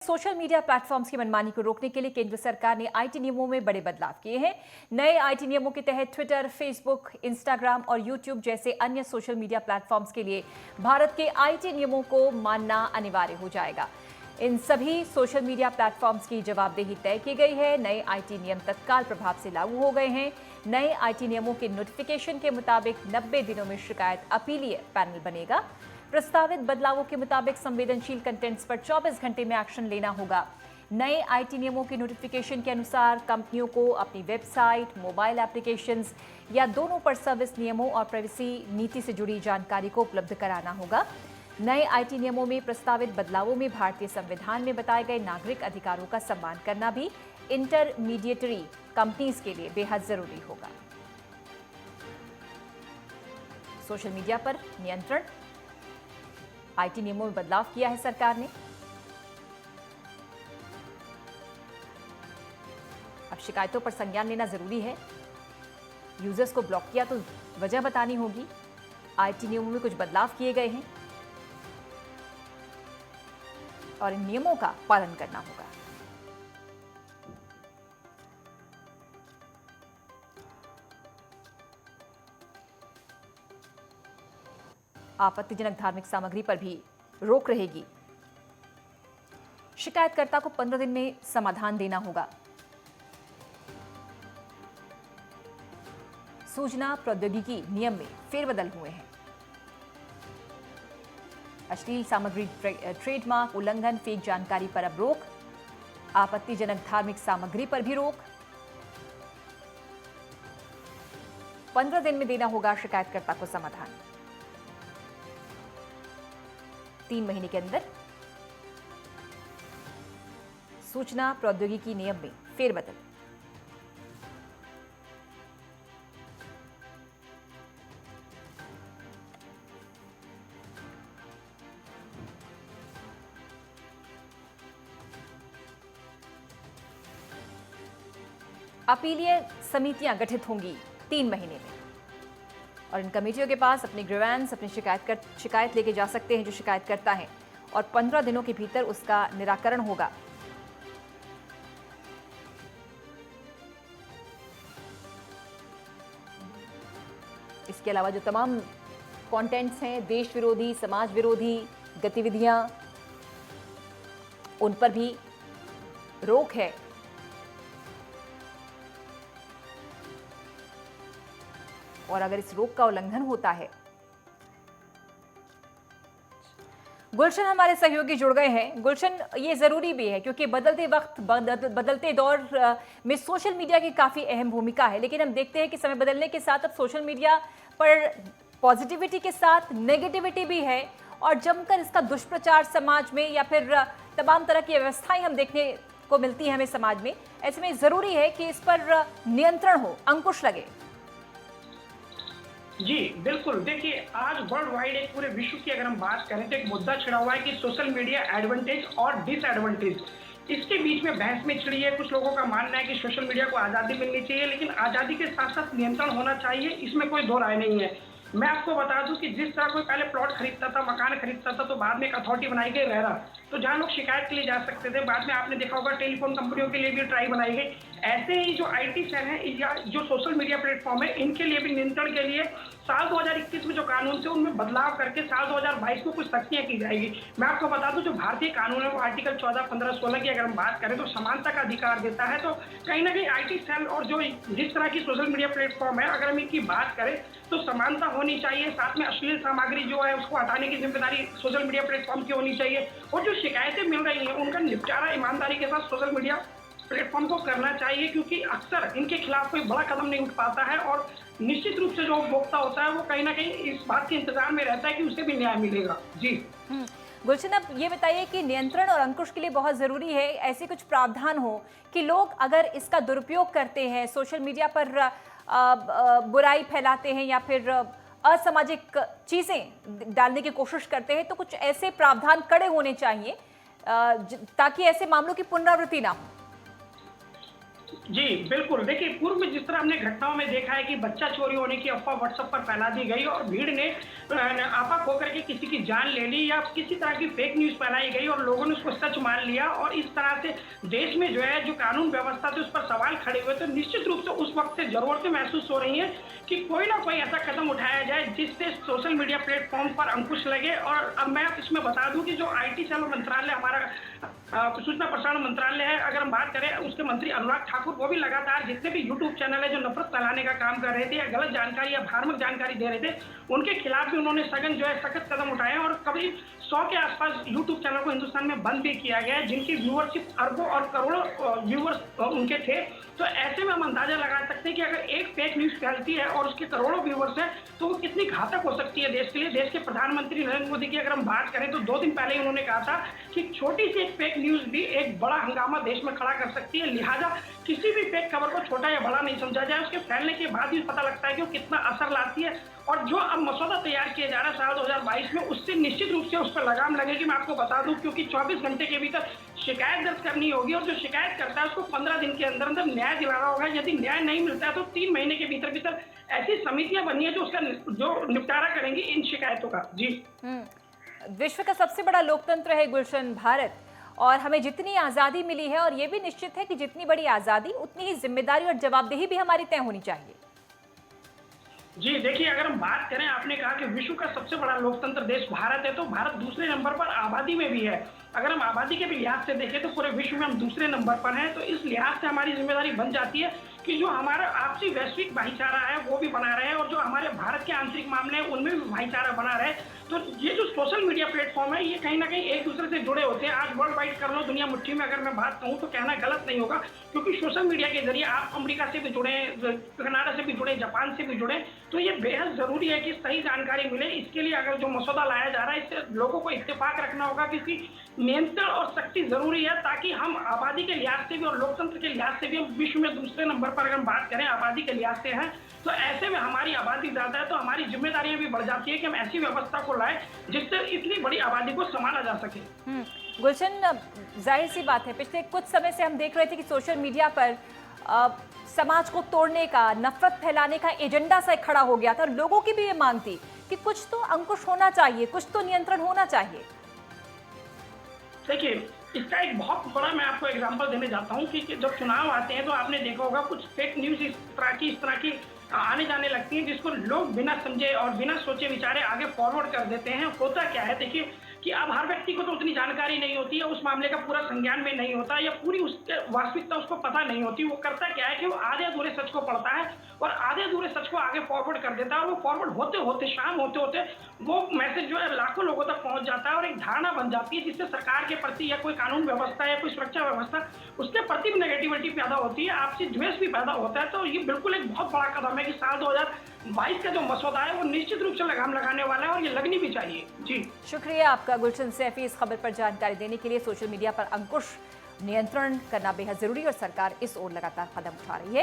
Social media platforms की मनमानी को रोकने के लिए केंद्र सरकार ने आईटी नियमों में बड़े बदलाव किए हैं। नए आईटी नियमों के तहत ट्विटर, फेसबुक, इंस्टाग्राम और यूट्यूब जैसे अन्य सोशल मीडिया प्लेटफॉर्म्स के लिए भारत के आईटी नियमों को मानना अनिवार्य हो जाएगा। इन सभी सोशल मीडिया प्लेटफॉर्म्स की जवाबदेही तय की गई है। नए आईटी नियम तत्काल प्रभाव से लागू हो गए हैं। नए आईटी नियमों के नोटिफिकेशन के मुताबिक 90 दिनों में शिकायत अपीलीय पैनल बनेगा। प्रस्तावित बदलावों के मुताबिक संवेदनशील कंटेंट्स पर 24 घंटे में एक्शन लेना होगा। नए आईटी नियमों के नोटिफिकेशन के अनुसार कंपनियों को अपनी वेबसाइट, मोबाइल एप्लीकेशंस या दोनों पर सर्विस नियमों और प्राइवेसी नीति से जुड़ी जानकारी को उपलब्ध कराना होगा। नए आईटी नियमों में प्रस्तावित बदलावों में भारतीय संविधान में बताए गए नागरिक अधिकारों का सम्मान करना भी इंटरमीडिएटरी कंपनीज के लिए बेहद जरूरी होगा। सोशल मीडिया पर नियंत्रण, आईटी नियमों में बदलाव किया है सरकार ने। अब शिकायतों पर संज्ञान लेना जरूरी है। यूजर्स को ब्लॉक किया तो वजह बतानी होगी। आईटी नियमों में कुछ बदलाव किए गए हैं और इन नियमों का पालन करना होगा। आपत्तिजनक धार्मिक सामग्री पर भी रोक रहेगी। शिकायतकर्ता को 15 दिन में समाधान देना होगा। सूचना प्रौद्योगिकी नियम में फेरबदल हुए हैं। अश्लील सामग्री, ट्रेडमार्क उल्लंघन, फेक जानकारी पर अब रोक। आपत्तिजनक धार्मिक सामग्री पर भी रोक। 15 दिन में देना होगा शिकायतकर्ता को समाधान। 3 महीने के अंदर सूचना प्रौद्योगिकी नियम में फेरबदल। अपीलीय समितियां गठित होंगी 3 महीने में और इन कमेटियों के पास अपने ग्रीवेंस, अपनी शिकायत लेके जा सकते हैं जो शिकायत करता है और 15 दिनों के भीतर उसका निराकरण होगा। इसके अलावा जो तमाम कंटेंट्स हैं, देश विरोधी, समाज विरोधी गतिविधियां, उन पर भी रोक है। और अगर इस रोक का उल्लंघन होता है, गुलशन हमारे सहयोगी जुड़ गए हैं। गुलशन, ये जरूरी भी है क्योंकि बदलते वक्त, बदलते दौर में सोशल मीडिया की काफी अहम भूमिका है, लेकिन हम देखते हैं कि समय बदलने के साथ अब सोशल मीडिया पर पॉजिटिविटी के साथ नेगेटिविटी भी है और जमकर इसका दुष्प्रचार समाज में या फिर तमाम तरह की व्यवस्थाएं हम देखने को मिलती हैं हमें समाज में। ऐसे में जरूरी है कि इस पर नियंत्रण हो, अंकुश लगे। जी बिल्कुल, देखिए आज वर्ल्ड वाइड एक पूरे विश्व की अगर हम बात करें तो एक मुद्दा छिड़ा हुआ है कि सोशल मीडिया एडवांटेज और डिसएडवांटेज, इसके बीच में बहस में छिड़ी है। कुछ लोगों का मानना है कि सोशल मीडिया को आज़ादी मिलनी चाहिए, लेकिन आज़ादी के साथ साथ नियंत्रण होना चाहिए, इसमें कोई दो राय नहीं है। मैं आपको बता दूं कि जिस तरह कोई पहले प्लॉट खरीदता था, मकान खरीदता था, तो बाद में एक अथॉरिटी बनाई गई रेरा, तो जहां लोग शिकायत के लिए जा सकते थे। बाद में आपने देखा होगा टेलीफोन कंपनियों के लिए भी ट्राई बनाई गई। ऐसे ही जो आईटी सेल है या जो सोशल मीडिया प्लेटफॉर्म है, इनके लिए भी नियंत्रण के लिए साल 2021 में जो कानून थे उनमें बदलाव करके साल 2022 में कुछ सख्तियां की जाएगी। मैं आपको बता दूं जो भारतीय कानून है वो आर्टिकल 14, 15, 16 की अगर हम बात करें तो समानता का अधिकार देता है। तो कहीं ना कहीं आईटी सेल और जो जिस तरह की सोशल मीडिया प्लेटफॉर्म है, अगर हम इनकी बात करें तो समानता होनी चाहिए। साथ में अश्लील सामग्री जो है उसको हटाने की जिम्मेदारी सोशल मीडिया प्लेटफॉर्म की होनी चाहिए और जो शिकायतें मिल रही हैं उनका निपटारा ईमानदारी के साथ सोशल मीडिया प्लेटफॉर्म को करना चाहिए, क्योंकि अक्सर इनके खिलाफ कोई बड़ा कदम नहीं उठ पाता है और निश्चित रूप से जो उपभोक्ता होता है वो कहीं ना कहीं इस बात के इंतजार में रहता है कि उसे भी न्याय मिलेगा। जी गुलशन, अब ये बताइए कि नियंत्रण और अंकुश के लिए बहुत जरूरी है ऐसे कुछ प्रावधान हो कि लोग अगर इसका दुरुपयोग करते हैं, सोशल मीडिया पर बुराई फैलाते हैं या फिर असामाजिक चीजें डालने की कोशिश करते हैं, तो कुछ ऐसे प्रावधान कड़े होने चाहिए ताकि ऐसे मामलों की पुनरावृत्ति ना हो। जी, बिल्कुल। देखिए, पूर्व में जिस तरह हमने घटनाओं में देखा है कि बच्चा चोरी होने की अफ़वाह व्हाट्सएप पर फैला दी गई और भीड़ ने आपा खो करके किसी की जान ले ली या किसी तरह की फ़ेक न्यूज़ फैलाई गई और लोगों ने उसको सच मान लिया और इस तरह से देश में जो है, जो कानून व्यवस्था थी, उस पर सवाल खड़े हुए। तो निश्चित रूप से उस वक़्त से ज़रूरतें महसूस हो रही हैं कि कोई ना कोई ऐसा कदम उठाया जाए, जिससे सोशल मीडिया प्लेटफ़ॉर्म पर अंकुश लगे। और अब मैं इसमें बता दूँ कि जो आईटी सेल मंत्रालय हमारा सूचना प्रसारण मंत्रालय है, अगर हम बात करें, उसके मंत्री अनुराग ठाकुर, वो भी लगातार जितने भी यूट्यूब चैनल है जो नफरत फैलाने का काम कर रहे थे या गलत जानकारी या भ्रामक जानकारी दे रहे थे, उनके खिलाफ भी उन्होंने सघन जो है सख्त कदम उठाए हैं और करीब 100 के आसपास यूट्यूब चैनल को हिंदुस्तान में बंद भी किया गया है, जिनकी व्यूअरशिप अरबों और करोड़ों व्यूअर्स उनके थे। तो ऐसे में हम अंदाजा लगा सकते हैं कि अगर एक फेक न्यूज़ फैलती है और उसके करोड़ों व्यूअर्स हैं, तो वो कितनी घातक हो सकती है देश के लिए। देश के प्रधानमंत्री नरेंद्र मोदी की अगर हम बात करें, तो 2 दिन पहले ही उन्होंने कहा था कि छोटी सी एक फेक न्यूज़ भी एक बड़ा हंगामा देश में खड़ा कर सकती है। लिहाजा किसी भी फेक खबर को छोटा या बड़ा नहीं समझा जाए, उसके फैलने के बाद ही पता लगता है कि वो कितना असर लाती है। और जो अब मसौदा तैयार किया जा रहा है साल 2022 में, उससे निश्चित रूप से उस पर लगाम लगेगी। मैं आपको बता दूं, क्योंकि 24 घंटे के भीतर शिकायत दर्ज करनी होगी और जो शिकायत करता है उसको 15 दिन के अंदर अंदर न्याय दिलाना होगा। यदि न्याय नहीं मिलता है तो 3 महीने के भीतर भीतर ऐसी समितियां बनी है जो उसका जो निपटारा करेंगी इन शिकायतों का। जी, विश्व का सबसे बड़ा लोकतंत्र है गुलशन भारत, और हमें जितनी आज़ादी मिली है, और ये भी निश्चित है कि जितनी बड़ी आज़ादी उतनी ही जिम्मेदारी और जवाबदेही भी हमारी तय होनी चाहिए। जी, देखिए, अगर हम बात करें, आपने कहा कि विश्व का सबसे बड़ा लोकतंत्र देश भारत है, तो भारत दूसरे नंबर पर आबादी में भी है। अगर हम आबादी के भी लिहाज से देखें तो पूरे विश्व में हम दूसरे नंबर पर हैं। तो इस लिहाज से हमारी जिम्मेदारी बन जाती है कि जो हमारा आपसी वैश्विक भाईचारा है वो भी बना रहे और जो हमारे भारत के आंतरिक मामले हैं उनमें भी भाईचारा बना रहे। तो ये जो सोशल मीडिया प्लेटफॉर्म है, ये कहीं ना कहीं एक दूसरे से जुड़े होते हैं। आज वर्ल्ड वाइड कर लो, दुनिया मुट्ठी में, अगर मैं बात कहूँ तो कहना गलत नहीं होगा, क्योंकि सोशल मीडिया के जरिए आप अमेरिका से भी जुड़े, कनाडा से भी जुड़े, जापान से भी जुड़े। तो ये बेहद जरूरी है कि सही जानकारी मिले। इसके लिए अगर जो मसौदा लाया जा रहा है, इससे लोगों को इत्तेफाक रखना होगा, क्योंकि नियंत्रण और सख्ती जरूरी है, ताकि हम आबादी के लिहाज से भी और लोकतंत्र के लिहाज से भी हम विश्व में दूसरे नंबर पर, अगर हम बात करें आबादी के लिहाज से हैं, तो ऐसे में हमारी आबादी ज्यादा है, तो हमारी जिम्मेदारियां भी बढ़ जाती है कि हम ऐसी व्यवस्था को लाएं जिससे इतनी बड़ी आबादी को संभाला जा सके। गुलशन, जाहिर सी बात है, पिछले कुछ समय से हम देख रहे थे कि सोशल मीडिया पर समाज को तोड़ने का, नफरत फैलाने का एजेंडा सा खड़ा हो गया था। लोगों की भी ये मांग थी कि कुछ तो अंकुश होना चाहिए, कुछ तो नियंत्रण होना चाहिए। देखिए, इसका एक बहुत बड़ा मैं आपको एग्जांपल देने जाता हूँ कि जब चुनाव आते हैं तो आपने देखा होगा कुछ फेक न्यूज़ इस तरह की आने जाने लगती हैं, जिसको लोग बिना समझे और बिना सोचे विचारे आगे फॉरवर्ड कर देते हैं। होता क्या है, देखिए, कि अब हर व्यक्ति को तो उतनी जानकारी नहीं होती है, उस मामले का पूरा संज्ञान में नहीं होता या पूरी उसके वास्तविकता उसको पता नहीं होती। वो करता क्या है कि वो आधे अधूरे सच को पढ़ता है और आधे अधूरे सच को आगे फॉरवर्ड कर देता है, और वो फॉरवर्ड होते होते शाम होते होते वो मैसेज जो है लाखों लोगों तक पहुंच जाता है और एक धारणा बन जाती है, जिससे सरकार के प्रति या कोई कानून व्यवस्था या कोई सुरक्षा व्यवस्था, उसके प्रति भी नेगेटिविटी पैदा होती है, आपसी द्वेष भी पैदा होता है। तो ये बिल्कुल एक बहुत बड़ा कदम है कि साल 2022 का जो मसौदा है वो निश्चित रूप से लगाम लगाने वाला है और ये लगनी भी चाहिए। जी, शुक्रिया आपका गुलशन सैफी, इस खबर पर जानकारी देने के लिए। सोशल मीडिया पर अंकुश, नियंत्रण करना बेहद जरूरी और सरकार इस ओर लगातार कदम उठा रही है।